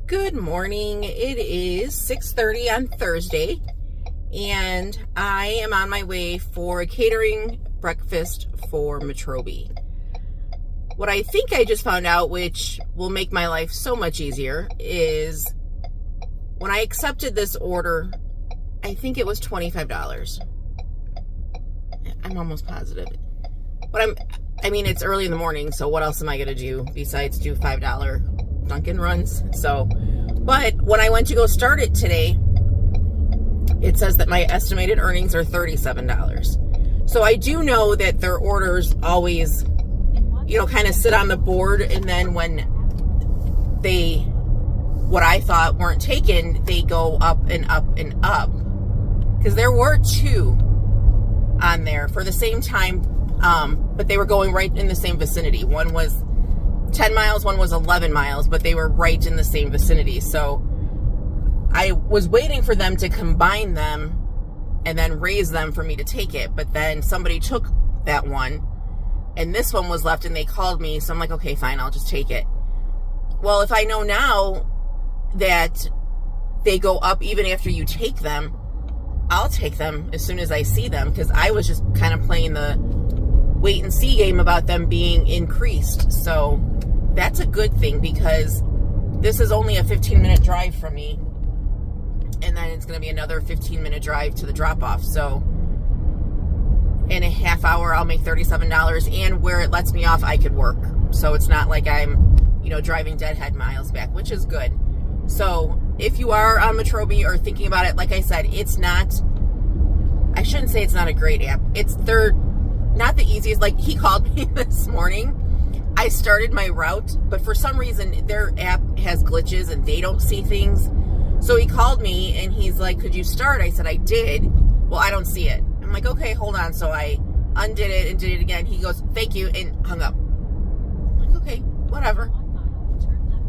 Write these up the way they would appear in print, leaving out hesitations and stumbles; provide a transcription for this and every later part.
Good morning. It is 6:30 on Thursday, and I am on my way for a catering breakfast for Metrobi. What I think I just found out, which will make my life so much easier, is when I accepted this order, I think it was $25. I'm almost positive. But I mean, it's early in the morning, so what else am I going to do besides do $5 Dunkin' runs? But when I went to go start it today, it says that my estimated earnings are $37. So I do know that their orders always, kind of sit on the board, and then when what I thought weren't taken, they go up and up and up. Because there were two on there for the same time, but they were going right in the same vicinity. One was 10 miles, one was 11 miles, but they were right in the same vicinity. So I was waiting for them to combine them and then raise them for me to take it. But then somebody took that one and this one was left and they called me. So I'm like, okay, fine, I'll just take it. Well, if I know now that they go up even after you take them, I'll take them as soon as I see them, because I was just kind of playing the wait and see game about them being increased. So that's a good thing, because this is only a 15-minute drive from me, and then it's going to be another 15-minute drive to the drop-off. So in a half hour, I'll make $37, and where it lets me off, I could work. So it's not like I'm, driving deadhead miles back, which is good. So if you are on Metrobi or thinking about it, like I said, I shouldn't say it's not a great app. They're not the easiest. Like, he called me this morning. I started my route, but for some reason their app has glitches and they don't see things. So he called me and he's like, could you start? I said, I did. Well, I don't see it. I'm like, okay, hold on. So I undid it and did it again. He goes, thank you, and hung up. I'm like, okay, whatever.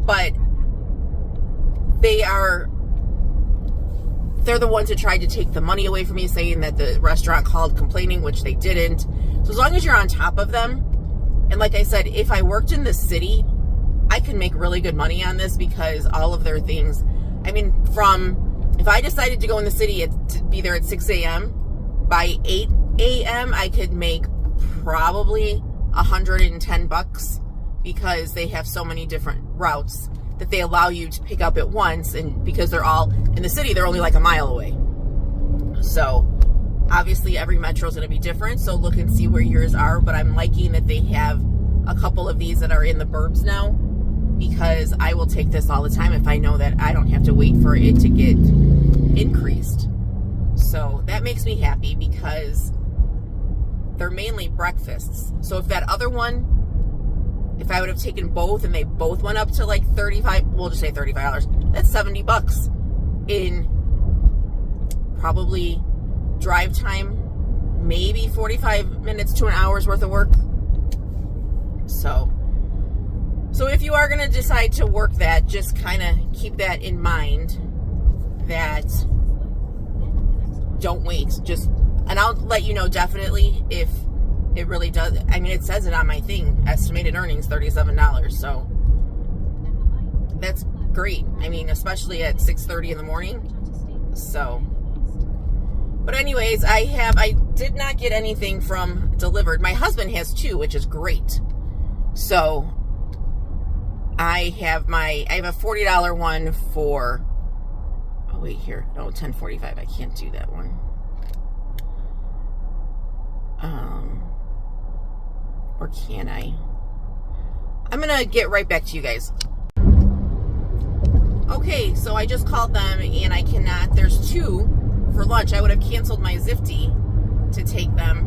But they're the ones that tried to take the money away from me, saying that the restaurant called complaining, which they didn't. So as long as you're on top of them, and like I said, if I worked in the city, I can make really good money on this, because all of their things, if I decided to go in the city to be there at 6 a.m., by 8 a.m., I could make probably $110, because they have so many different routes that they allow you to pick up at once, and because they're all in the city, they're only like a mile away. So obviously every metro is going to be different, so look and see where yours are. But I'm liking that they have a couple of these that are in the burbs now, because I will take this all the time if I know that I don't have to wait for it to get increased. So that makes me happy, because they're mainly breakfasts. So if that other one, if I would have taken both and they both went up to like we'll just say $35, that's $70 in probably drive time, maybe 45 minutes to an hour's worth of work. So if you are going to decide to work that, just kind of keep that in mind, that don't wait. And I'll let you know definitely if it really does. It says it on my thing, estimated earnings $37. So that's great. Especially at 6:30 in the morning. So, but anyways, I did not get anything from delivered. My husband has two, which is great. So I have a $40 one for, oh wait, here, no, $10.45. I can't do that one. Or can I? I'm going to get right back to you guys. Okay, so I just called them and I cannot. There's two for lunch. I would have canceled my Zifty to take them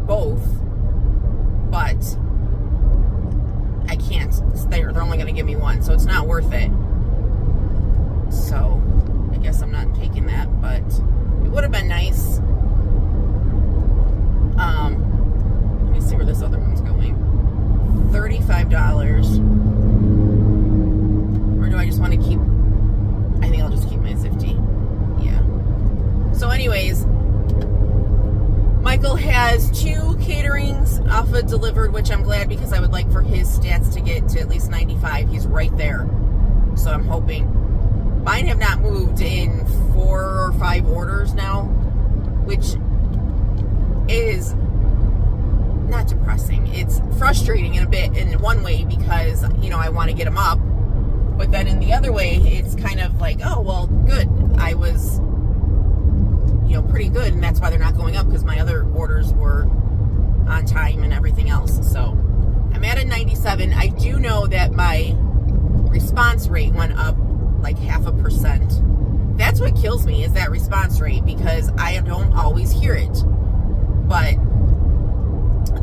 both, but I can't. They're only going to give me one, so it's not worth it. So I guess I'm not taking that, but it would have been nice. Let me see where this other one's going. $35. Or do I just want to keep? I think I'll just keep my Zifty. Yeah. So anyways, Michael has two caterings off of delivered, which I'm glad, because I would like for his stats to get to at least 95. He's right there. So I'm hoping Mine have not moved in 4 or 5 orders now, which is not depressing. It's frustrating in a bit in one way because, I want to get them up. But then in the other way, it's kind of like, oh, well, good. I was, pretty good. And that's why they're not going up, because my other orders were on time and everything else. So I'm at a 97. I do know that my response rate went up like 0.5%. That's what kills me, is that response rate, because I don't always hear it. But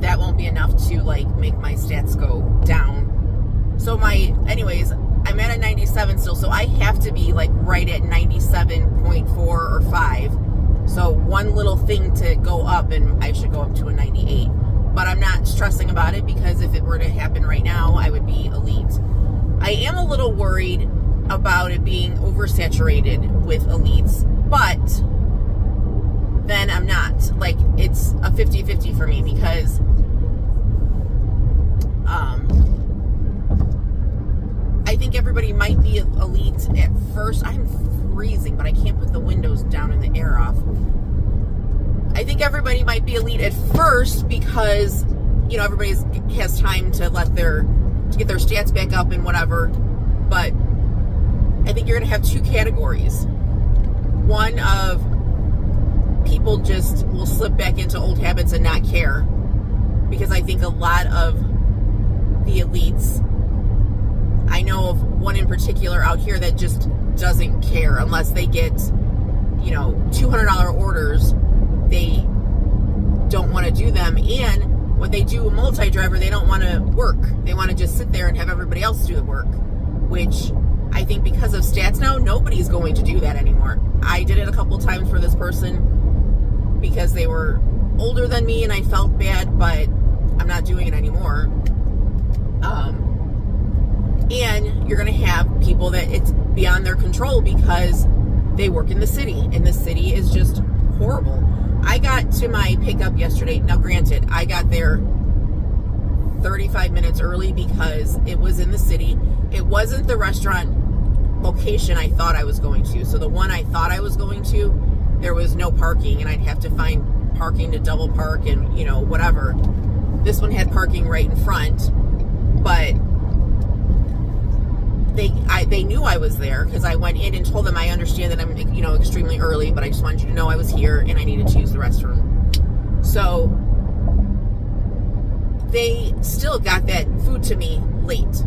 that won't be enough to make my stats go down. So anyways, I'm at a 97 still, so I have to be right at 97.4 or 5. So one little thing to go up, and I should go up to a 98. But I'm not stressing about it, because if it were to happen right now, I would be elite. I am a little worried about it being oversaturated with elites, but then I'm not. It's a 50-50 for me, because I think everybody might be elite at first. I'm freezing, but I can't put the windows down and the air off. I think everybody might be elite at first because, everybody has time to get their stats back up and whatever. But I think you're going to have 2 categories. One of people just will slip back into old habits and not care, because I think a lot of the elites, I know of one in particular out here that just doesn't care unless they get, $200 orders. They don't want to do them. And when they do a multi-driver, they don't want to work. They want to just sit there and have everybody else do the work, which I think because of stats now, nobody's going to do that anymore. I did it a couple times for this person because they were older than me and I felt bad, but I'm not doing it anymore. And you're going to have people that it's beyond their control because they work in the city, and the city is just horrible. I got to my pickup yesterday. Now, granted, I got there 35 minutes early because it was in the city. It wasn't the restaurant location I thought I was going to. So the one I thought I was going to, there was no parking, and I'd have to find parking to double park and, whatever. This one had parking right in front, but they knew I was there because I went in and told them I understand that I'm, extremely early, but I just wanted you to know I was here and I needed to use the restroom. So they still got that food to me late.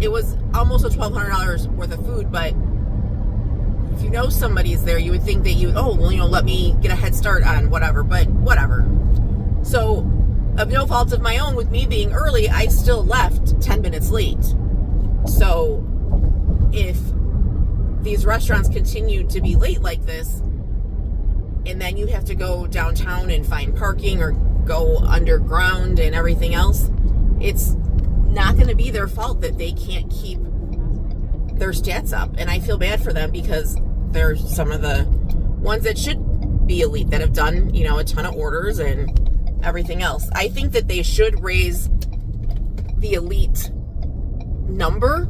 It was almost a $1,200 worth of food, but if you know somebody's there, you would think that let me get a head start on whatever, but whatever. So, of no fault of my own, with me being early, I still left 10 minutes late. So, if these restaurants continue to be late like this, and then you have to go downtown and find parking or go underground and everything else, it's not going to be their fault that they can't keep their stats up. And I feel bad for them because they're some of the ones that should be elite that have done, a ton of orders and everything else. I think that they should raise the elite number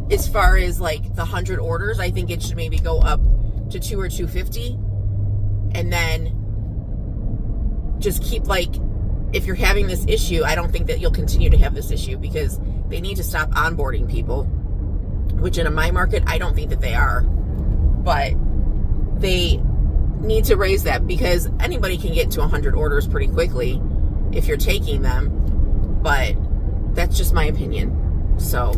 as far as the 100 orders. I think it should maybe go up to 2 or 250, and then just keep if you're having this issue, I don't think that you'll continue to have this issue, because they need to stop onboarding people, which in my market I don't think that they are, but they need to raise that, because anybody can get to 100 orders pretty quickly if you're taking them, but that's just my opinion. So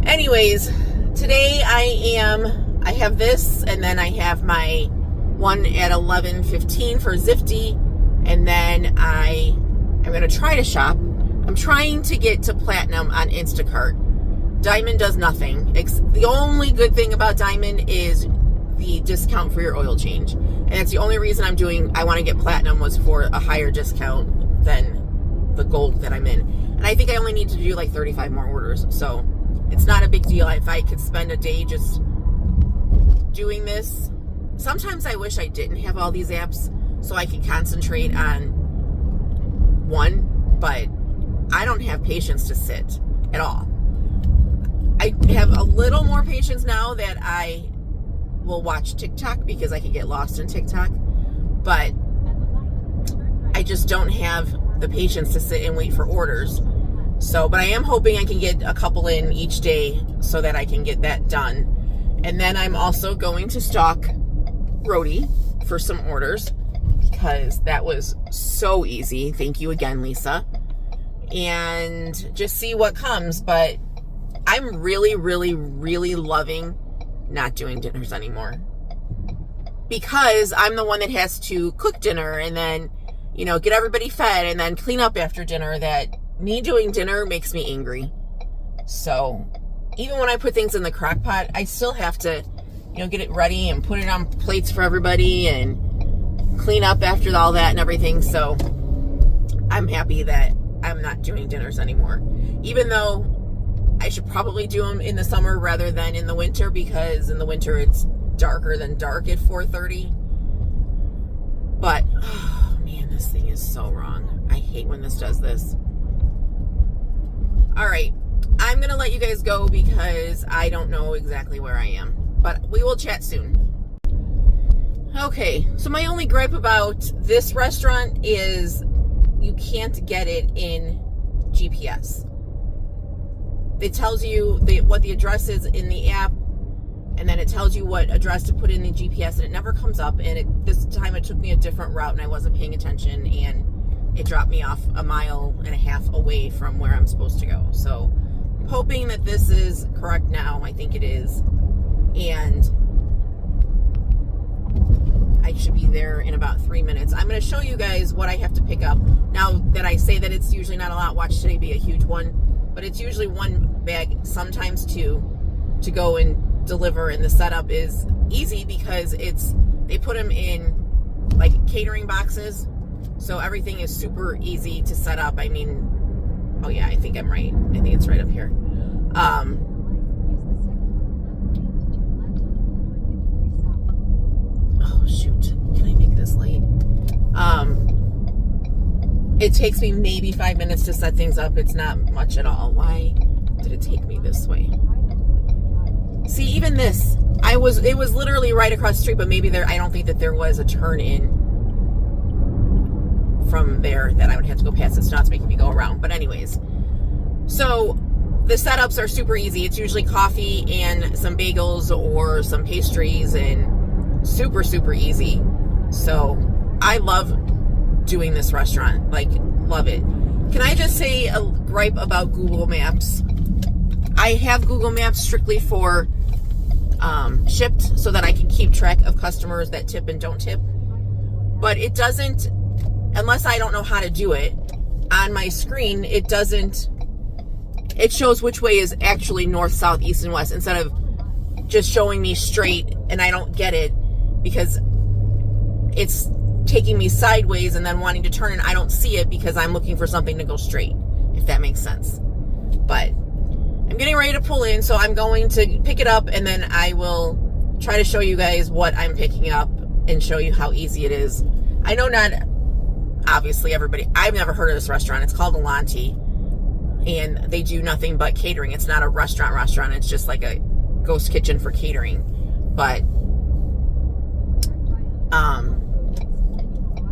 anyways, today I have this, and then I have my one at 11:15 for Zifty, and then I'm going to try to shop. I'm trying to get to Platinum on Instacart. Diamond does nothing. The only good thing about Diamond is the discount for your oil change, and that's the only reason I want to get Platinum, was for a higher discount than the gold that I'm in. And I think I only need to do 35 more orders, so it's not a big deal. If I could spend a day just doing this. Sometimes I wish I didn't have all these apps so I could concentrate on one, but I don't have patience to sit at all. I have a little more patience now that I will watch TikTok because I can get lost in TikTok. But I just don't have the patience to sit and wait for orders. So, but I am hoping I can get a couple in each day so that I can get that done. And then I'm also going to stalk Rhodey for some orders because that was so easy. Thank you again, Lisa. And just see what comes. But I'm really, really, really loving not doing dinners anymore because I'm the one that has to cook dinner and then, you know, get everybody fed and then clean up after dinner. That me doing dinner makes me angry. So even when I put things in the crock pot, I still have to, you know, get it ready and put it on plates for everybody and clean up after all that and everything. So I'm happy that I'm not doing dinners anymore. Even though I should probably do them in the summer rather than in the winter, because in the winter it's darker than dark at 4:30. But, oh man, this thing is so wrong. I hate when this does this. All right. I'm going to let you guys go because I don't know exactly where I am. But we will chat soon. Okay, so my only gripe about this restaurant is you can't get it in GPS. It tells you what the address is in the app, and then it tells you what address to put in the GPS, and it never comes up. And this time it took me a different route, and I wasn't paying attention, and it dropped me off 1.5 miles away from where I'm supposed to go. So I'm hoping that this is correct now. I think it is. And I should be there in about 3 minutes. I'm going to show you guys what I have to pick up. Now that I say that it's usually not a lot, watch today be a huge one. But it's usually 1 bag, sometimes 2, to go and deliver. And the setup is easy because they put them in like catering boxes. So everything is super easy to set up. I mean, oh yeah, I think I'm right. I think it's right up here. Oh shoot, can I make this late? It takes me maybe 5 minutes to set things up. It's not much at all. Why did it take me this way? See, even this, it was literally right across the street, but maybe I don't think that there was a turn in from there that I would have to go past. It's not making me go around. But anyways, so the setups are super easy. It's usually coffee and some bagels or some pastries, and super, super easy. So I love doing this restaurant. Like, love it. Can I just say a gripe about Google Maps? I have Google Maps strictly for shipped so that I can keep track of customers that tip and don't tip. But it doesn't, unless I don't know how to do it, on my screen, it shows which way is actually north, south, east, and west instead of just showing me straight, and I don't get it because it's taking me sideways and then wanting to turn, and I don't see it because I'm looking for something to go straight, if that makes sense. But I'm getting ready to pull in, so I'm going to pick it up, and then I will try to show you guys what I'm picking up and show you how easy it is. I know not, obviously, everybody, I've never heard of this restaurant. It's called Alanti, and they do nothing but catering. It's not a restaurant. It's just like a ghost kitchen for catering. But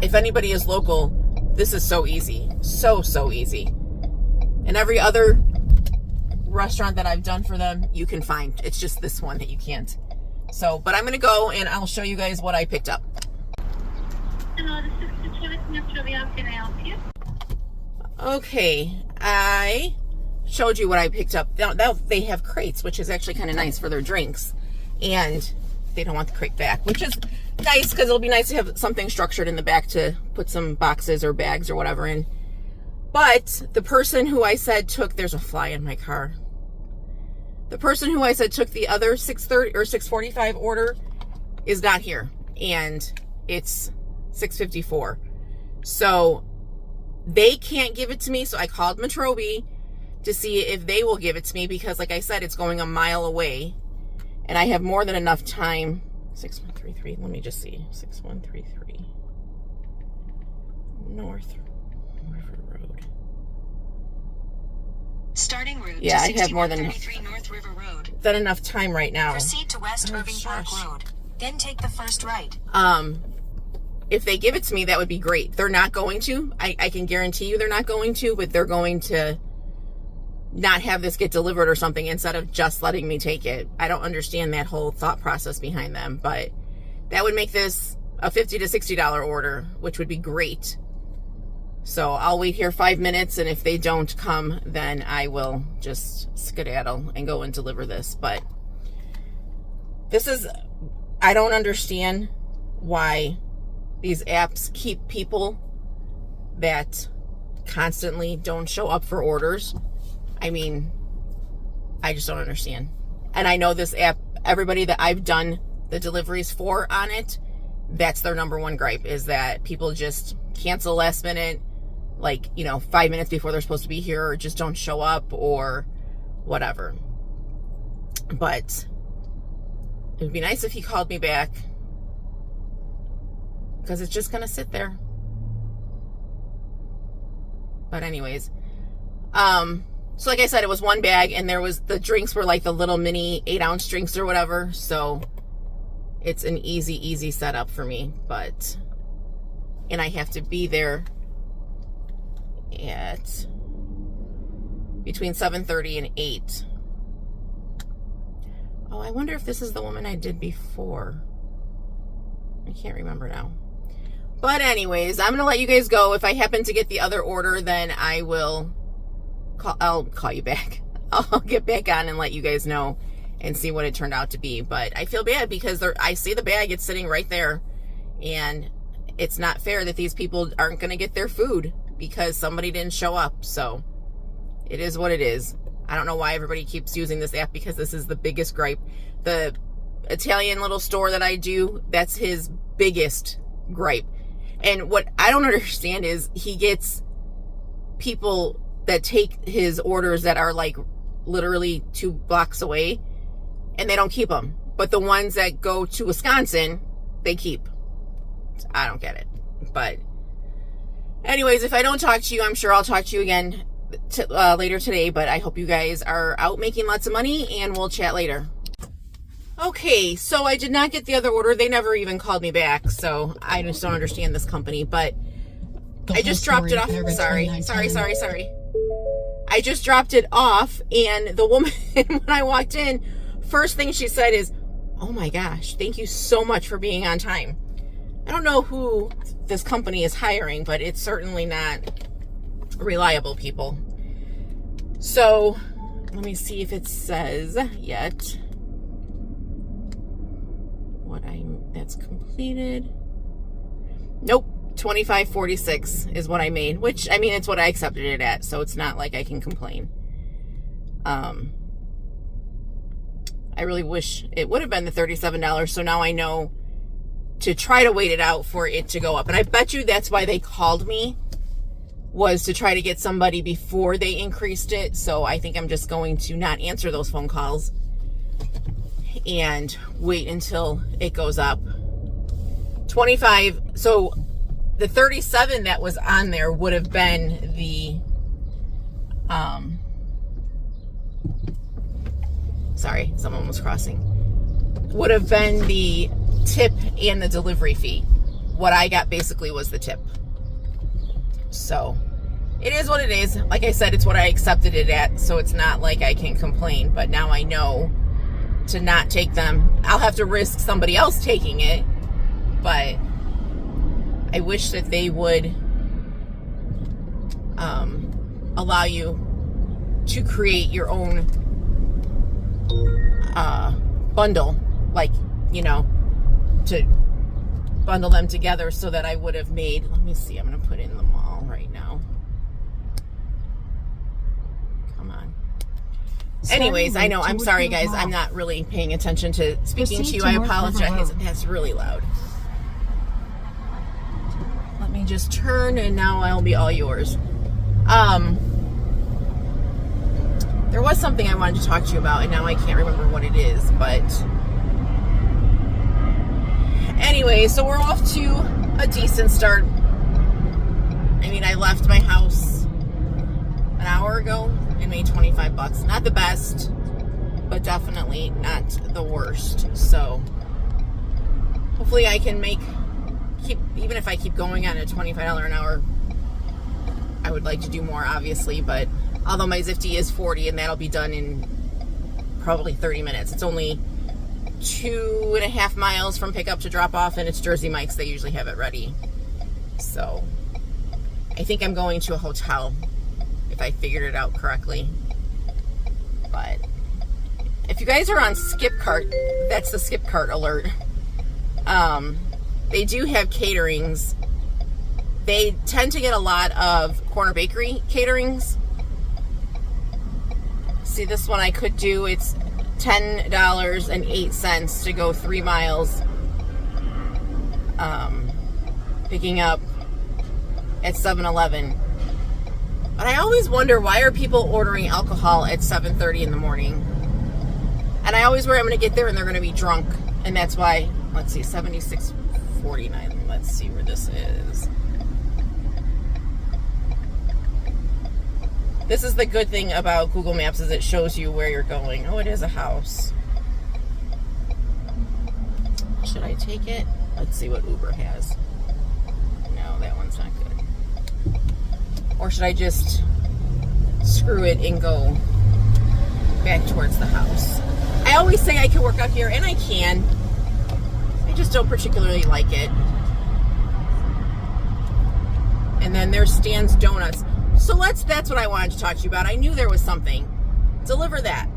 if anybody is local, this is so easy. So easy. And every other restaurant that I've done for them, you can find. It's just this one that you can't. So, but I'm going to go and I'll show you guys what I picked up. Hello, this is Metrobi. How can I help you? Okay, I showed you what I picked up. Now they have crates, which is actually kind of nice for their drinks. And they don't want the crate back, which is nice because it'll be nice to have something structured in the back to put some boxes or bags or whatever in. But the person who I said took, there's a fly in my car. The person who I said took the other 6:30 or 6:45 order is not here, and it's 6:54. So they can't give it to me. So I called Metrobi to see if they will give it to me because, like I said, it's going 1 mile away, and I have more than enough time. 6133. Let me just see. 6133 North River Road. Starting route yeah, to I have more than 6133 North River Road. than enough time right now. Proceed to West Irving Park shush. Road. Then take the first right. If they give it to me, that would be great. They're not going to. I can guarantee you they're not going to, but they're going to not have this get delivered or something instead of just letting me take it. I don't understand that whole thought process behind them, but that would make this a $50 to $60 order, which would be great. So I'll wait here 5 minutes, and if they don't come, then I will just skedaddle and go and deliver this. But this is, I don't understand why these apps keep people that constantly don't show up for orders. I mean, I just don't understand. And I know this app, everybody that I've done the deliveries for on it, that's their number one gripe, is that people just cancel last minute, like, 5 minutes before they're supposed to be here, or just don't show up or whatever. But it would be nice if he called me back, because it's just going to sit there. But anyways, so like I said, it was one bag, and the drinks were like the little mini 8-ounce drinks or whatever. So it's an easy setup for me, and I have to be there at between 7:30 and 8. Oh, I wonder if this is the woman I did before. I can't remember now. But anyways, I'm going to let you guys go. If I happen to get the other order, then I'll call you back. I'll get back on and let you guys know and see what it turned out to be. But I feel bad because I see the bag, it's sitting right there, and it's not fair that these people aren't going to get their food because somebody didn't show up. So it is what it is. I don't know why everybody keeps using this app, because this is the biggest gripe. The Italian little store that I do, that's his biggest gripe. And what I don't understand is he gets people that take his orders that are like literally 2 blocks away, and they don't keep them. But the ones that go to Wisconsin, they keep. I don't get it. But anyways, if I don't talk to you, I'm sure I'll talk to you again later today. But I hope you guys are out making lots of money, and we'll chat later. Okay, so I did not get the other order. They never even called me back, so I just don't understand this company. But I just dropped it off. Sorry. I just dropped it off, and the woman, when I walked in, first thing she said is, "Oh my gosh, thank you so much for being on time." I don't know who this company is hiring, but it's certainly not reliable people. So let me see if it says yet that's completed. Nope. 25.46 is what I made, which, I mean, it's what I accepted it at, so it's not like I can complain. I really wish it would have been the $37, so now I know to try to wait it out for it to go up. And I bet you that's why they called me, was to try to get somebody before they increased it. So I think I'm just going to not answer those phone calls and wait until it goes up. 25, so the 37 that was on there would have been the, sorry, someone was crossing, would have been the tip and the delivery fee. What I got basically was the tip. So it is what it is. Like I said, it's what I accepted it at, so it's not like I can complain. But now I know to not take them. I'll have to risk somebody else taking it, but I wish that they would allow you to create your own bundle, like, you know, to bundle them together, so that I would have made, let me see, I'm going to put in the mall right now. Come on. Anyways, I know, I'm sorry guys, I'm not really paying attention to speaking to you. I apologize. That's really loud. Let me just turn, and now I'll be all yours. There was something I wanted to talk to you about, and now I can't remember what it is, but anyway, so we're off to a decent start. I mean, I left my house an hour ago and made $25. Not the best, but definitely definitely not the worst. So hopefully I can even if I keep going on a $25 an hour, I would like to do more, obviously, but although my Zifty is 40 and that'll be done in probably 30 minutes. It's only 2.5 miles from pickup to drop off, and it's Jersey Mike's. They usually have it ready. So I think I'm going to a hotel if I figured it out correctly. But if you guys are on Skip Cart, that's the Skip Cart alert. They do have caterings. They tend to get a lot of Corner Bakery caterings. See, this one I could do. It's $10.08 to go 3 miles. Picking up at 7-Eleven. But I always wonder, why are people ordering alcohol at 7:30 in the morning? And I always worry I'm going to get there and they're going to be drunk. And that's why, let's see, 76.49. Let's see where this is. This is the good thing about Google Maps, is it shows you where you're going. Oh, it is a house. Should I take it? Let's see what Uber has. No, that one's not good. Or should I just screw it and go back towards the house? I always say I can work out here, and I can. I just don't particularly like it. And then there's Stan's Donuts. So that's what I wanted to talk to you about. I knew there was something. Deliver That.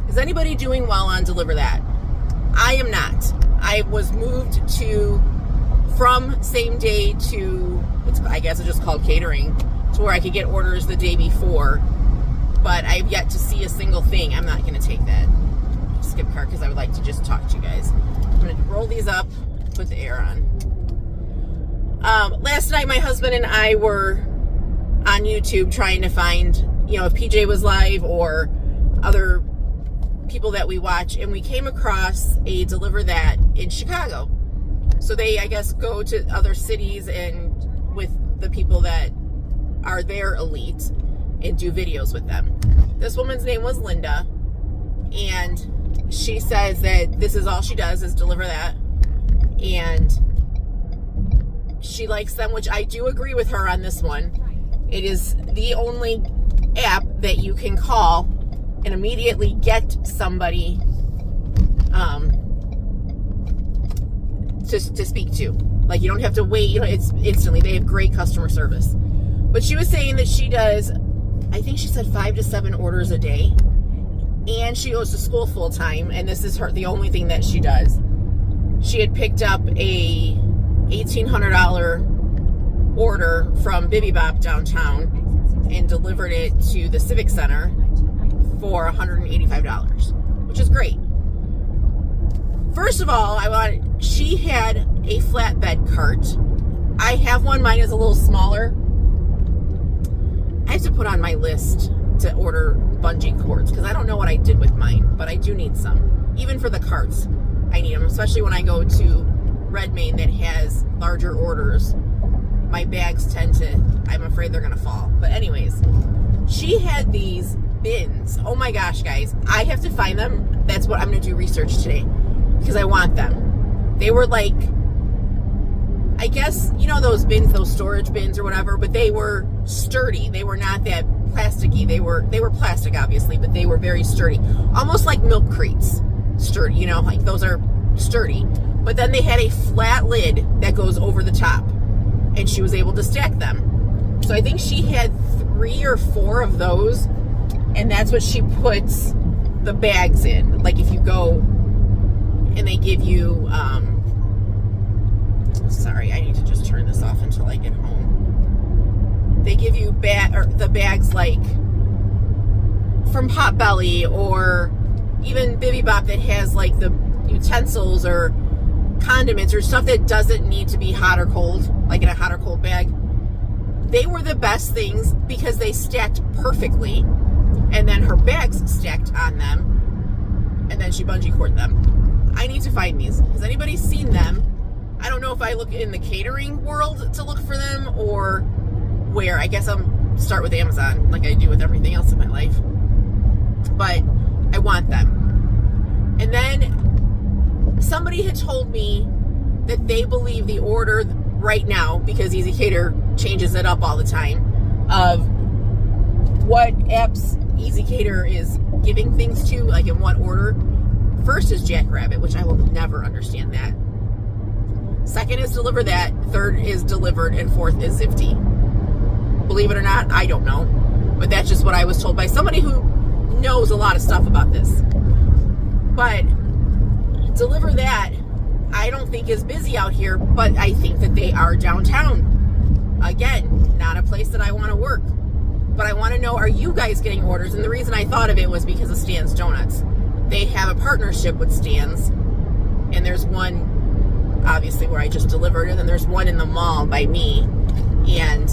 Is anybody doing well on Deliver That? I am not. I was moved from same day to, I guess it's just called catering, to where I could get orders the day before. But I've yet to see a single thing. I'm not going to take that Skip Cart because I would like to just talk to you guys. I'm going to roll these up, put the air on. Last night my husband and I were on YouTube trying to find, if PJ was live or other people that we watch, and we came across a Deliver That in Chicago. So they, I guess, go to other cities and with the people that are their elite and do videos with them. This woman's name was Linda, and she says that this is all she does is Deliver That, and she likes them, which I do agree with her on this one. It is the only app that you can call and immediately get somebody to speak to. Like, you don't have to wait. It's instantly. They have great customer service. But she was saying that she does, I think she said 5 to 7 orders a day, and she goes to school full time. And this is the only thing that she does. She had picked up a $1,800 order from Bibi Bop downtown and delivered it to the Civic Center for $185, which is great. First of all, she had a flatbed cart. I have one. Mine is a little smaller. I have to put on my list to order bungee cords because I don't know what I did with mine, but I do need some. Even for the carts, I need them, especially when I go to Red Main that has larger orders. My bags I'm afraid they're going to fall. But anyways, she had these bins. Oh my gosh, guys. I have to find them. That's what I'm going to do research today because I want them. They were like, I guess, those bins, those storage bins or whatever, but they were sturdy. They were not that plasticky. They were plastic, obviously, but they were very sturdy. Almost like milk crates. Sturdy, like those are sturdy. But then they had a flat lid that goes over the top. And she was able to stack them. So I think she had 3 or 4 of those, and that's what she puts the bags in. Like if you go and they give you, sorry, I need to just turn this off until I get home. They give you the bags like from Potbelly or even Bibi Bop that has like the utensils or condiments or stuff that doesn't need to be hot or cold, like in a hot or cold bag. They were the best things because they stacked perfectly, and then her bags stacked on them, and then she bungee corded them. I need to find these. Has anybody seen them? I don't know if I look in the catering world to look for them or where. I guess I'll start with Amazon like I do with everything else in my life. But I want them. And then somebody had told me that they believe the order right now, because Easy Cater changes it up all the time, of what apps Easy Cater is giving things to, like in what order. First is Jackrabbit, which I will never understand that. Second is Deliver That. Third is Delivered. And fourth is Zifty. Believe it or not, I don't know. But that's just what I was told by somebody who knows a lot of stuff about this. But Deliver That, I don't think is busy out here, but I think that they are downtown. Again, not a place that I want to work. But I want to know, are you guys getting orders? And the reason I thought of it was because of Stan's Donuts. They have a partnership with Stan's, and there's one, obviously, where I just delivered, and then there's one in the mall by me, and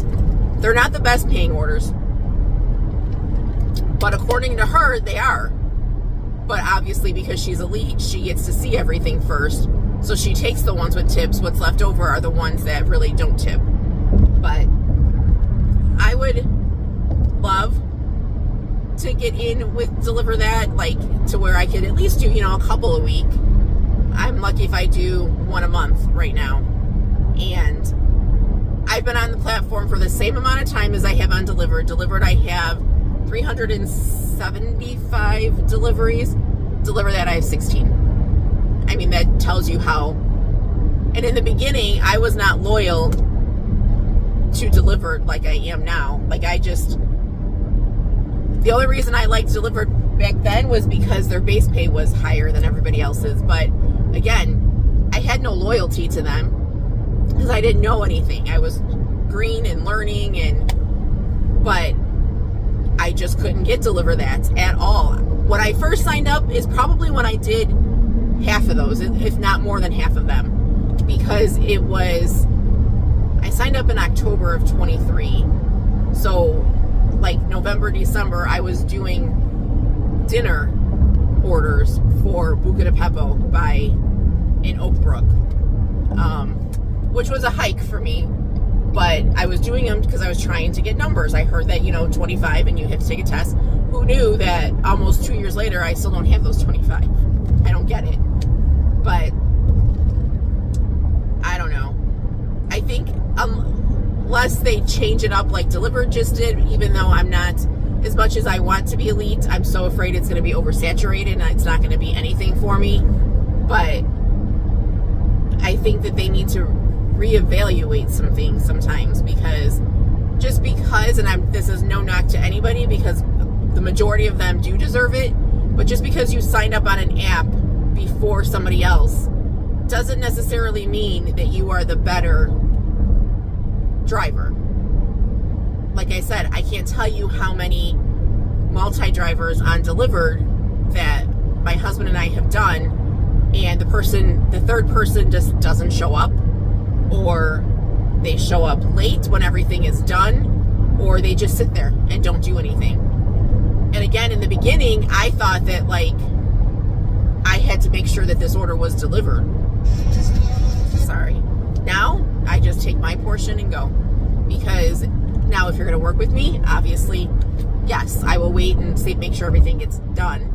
they're not the best paying orders, but according to her, they are. But obviously, because she's elite, she gets to see everything first, so she takes the ones with tips. What's left over are the ones that really don't tip. But I would love to get in with Deliver That, like to where I could at least do, a couple a week. I'm lucky if I do one a month right now. And I've been on the platform for the same amount of time as I have on Delivered. Delivered, I have 375 deliveries. Deliver That, I have 16. I mean, that tells you how. And in the beginning, I was not loyal to Delivered like I am now. The only reason I liked Delivered back then was because their base pay was higher than everybody else's. But again, I had no loyalty to them because I didn't know anything. I was green and learning, but I just couldn't get Deliver That at all. When I first signed up is probably when I did half of those, if not more than half of them, because I signed up in October of 23. So like November, December, I was doing dinner orders for Buca di Beppo in Oak Brook, which was a hike for me, but I was doing them because I was trying to get numbers. I heard that, 25 and you have to take a test. Who knew that almost 2 years later, I still don't have those 25? I don't get it. But I don't know. I think unless they change it up like Delivered just did, even though I'm not, as much as I want to be elite, I'm so afraid it's going to be oversaturated and it's not going to be anything for me. But I think that they need to reevaluate some things sometimes, because this is no knock to anybody, because the majority of them do deserve it, but just because you signed up on an app before somebody else doesn't necessarily mean that you are the better driver. Like I said, I can't tell you how many multi-drivers on Delivered that my husband and I have done, and the third person just doesn't show up, or they show up late when everything is done, or they just sit there and don't do anything. And again, in the beginning, I thought that I had to make sure that this order was delivered. Sorry. Now, I just take my portion and go. Because now if you're going to work with me, obviously, yes, I will wait and make sure everything gets done.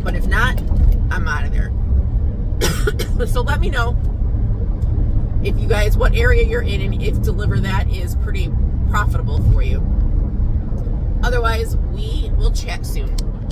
But if not, I'm out of there. So let me know if you guys, what area you're in, and if Deliver That is pretty profitable for you. Otherwise, we will chat soon.